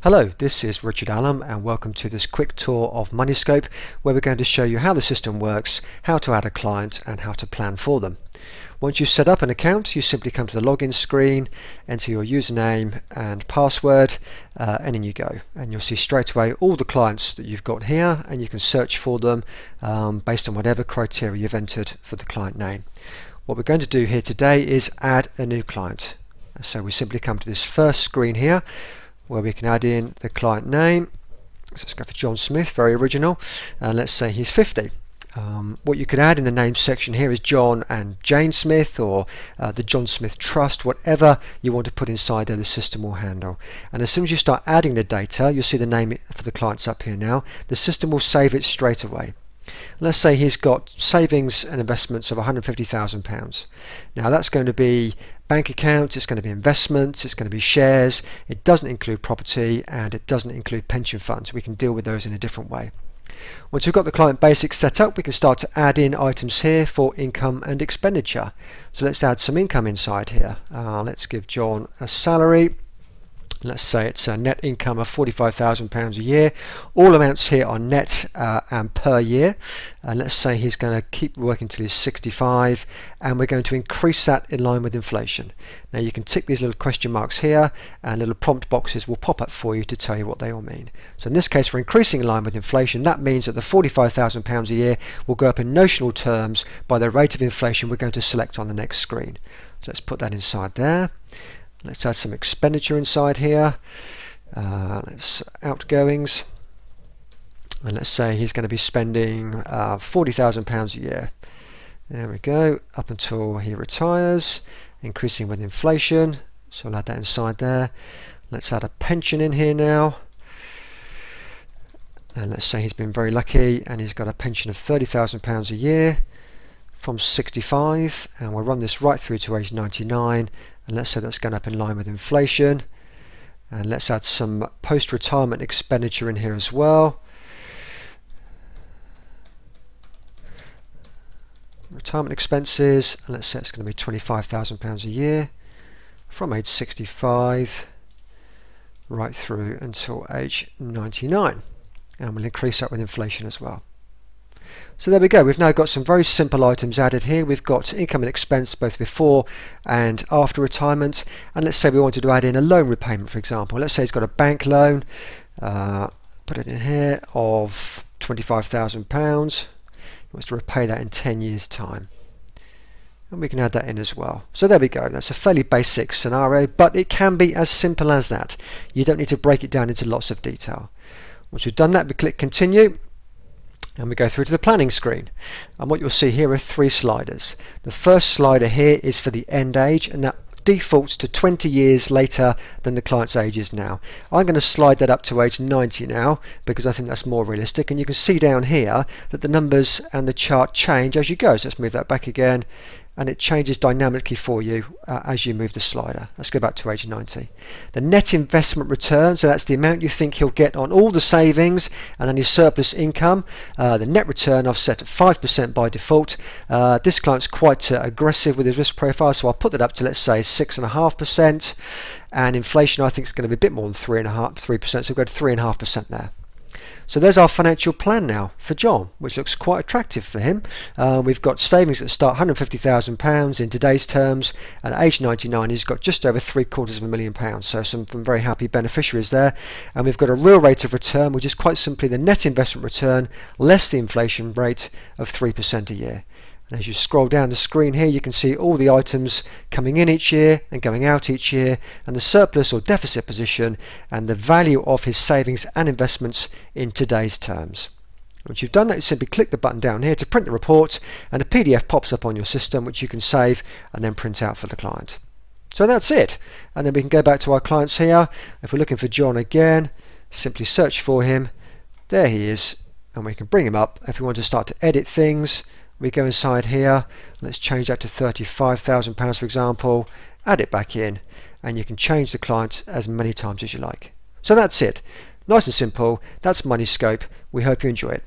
Hello, this is Richard Allen and welcome to this quick tour of MoneyScope, where we're going to show you how the system works, how to add a client and how to plan for them. Once you've set up an account, you simply come to the login screen, enter your username and password, and in you go. And you'll see straight away all the clients that you've got here, and you can search for them based on whatever criteria you've entered for the client name. What we're going to do here today is add a new client. So we simply come to this first screen here, where we can add in the client name. So let's go for John Smith, very original, and let's say he's 50. What you could add in the name section here is John and Jane Smith, or the John Smith Trust, whatever you want to put inside there, the system will handle. And as soon as you start adding the data, you'll see the name for the clients up here now. The system will save it straight away. Let's say he's got savings and investments of £150,000. Now that's going to be bank account, it's going to be investments, it's going to be shares, it doesn't include property and it doesn't include pension funds. We can deal with those in a different way. Once we've got the client basics set up, we can start to add in items here for income and expenditure. So let's add some income inside here. Let's give John a salary. Let's say it's a net income of £45,000 a year. All amounts here are net and per year. And let's say he's going to keep working till he's 65, and we're going to increase that in line with inflation. Now you can tick these little question marks here, and little prompt boxes will pop up for you to tell you what they all mean. So in this case, we're increasing in line with inflation. That means that the £45,000 a year will go up in notional terms by the rate of inflation we're going to select on the next screen. So let's put that inside there. Let's add some expenditure inside here. Let's outgoings, and let's say he's going to be spending £40,000 a year. There we go, up until he retires, increasing with inflation. So I'll add that inside there. Let's add a pension in here now. And let's say he's been very lucky and he's got a pension of £30,000 a year from 65, and we'll run this right through to age 99. And let's say that's going up in line with inflation. And let's add some post-retirement expenditure in here as well. Retirement expenses, and let's say it's going to be £25,000 a year from age 65 right through until age 99. And we'll increase that with inflation as well. So there we go, we've now got some very simple items added here. We've got income and expense both before and after retirement, and let's say we wanted to add in a loan repayment, for example. Let's say he's got a bank loan, put it in here, of £25,000. He wants to repay that in 10 years time, and we can add that in as well. So there we go, that's a fairly basic scenario, but it can be as simple as that. You don't need to break it down into lots of detail. Once we've done that, we click continue, and we go through to the planning screen, and what you'll see here are three sliders. The first slider here is for the end age, and that defaults to 20 years later than the client's age is now. I'm going to slide that up to age 90 now because I think that's more realistic, and you can see down here that the numbers and the chart change as you go. So let's move that back again, and it changes dynamically for you as you move the slider. Let's go back to age 90. The net investment return, so that's the amount you think he'll get on all the savings and any surplus income. The net return I've set at 5% by default. This client's quite aggressive with his risk profile, so I'll put that up to, let's say, 6.5%. And inflation I think is going to be a bit more than 3%, so we'll go to 3.5% there. So there's our financial plan now for John, which looks quite attractive for him. We've got savings that start £150,000 in today's terms, and at age 99 he's got just over £750,000, so some very happy beneficiaries there. And we've got a real rate of return, which is quite simply the net investment return less the inflation rate of 3% a year. And as you scroll down the screen here, you can see all the items coming in each year and going out each year, and the surplus or deficit position, and the value of his savings and investments in today's terms. Once you've done that, you simply click the button down here to print the report, and a PDF pops up on your system which you can save and then print out for the client. So that's it, and then we can go back to our clients here. If we're looking for John again, simply search for him. There he is, and we can bring him up. If we want to start to edit things, we go inside here. Let's change that to £35,000 for example, add it back in, and you can change the client as many times as you like. So that's it, nice and simple. That's MoneyScope. We hope you enjoy it.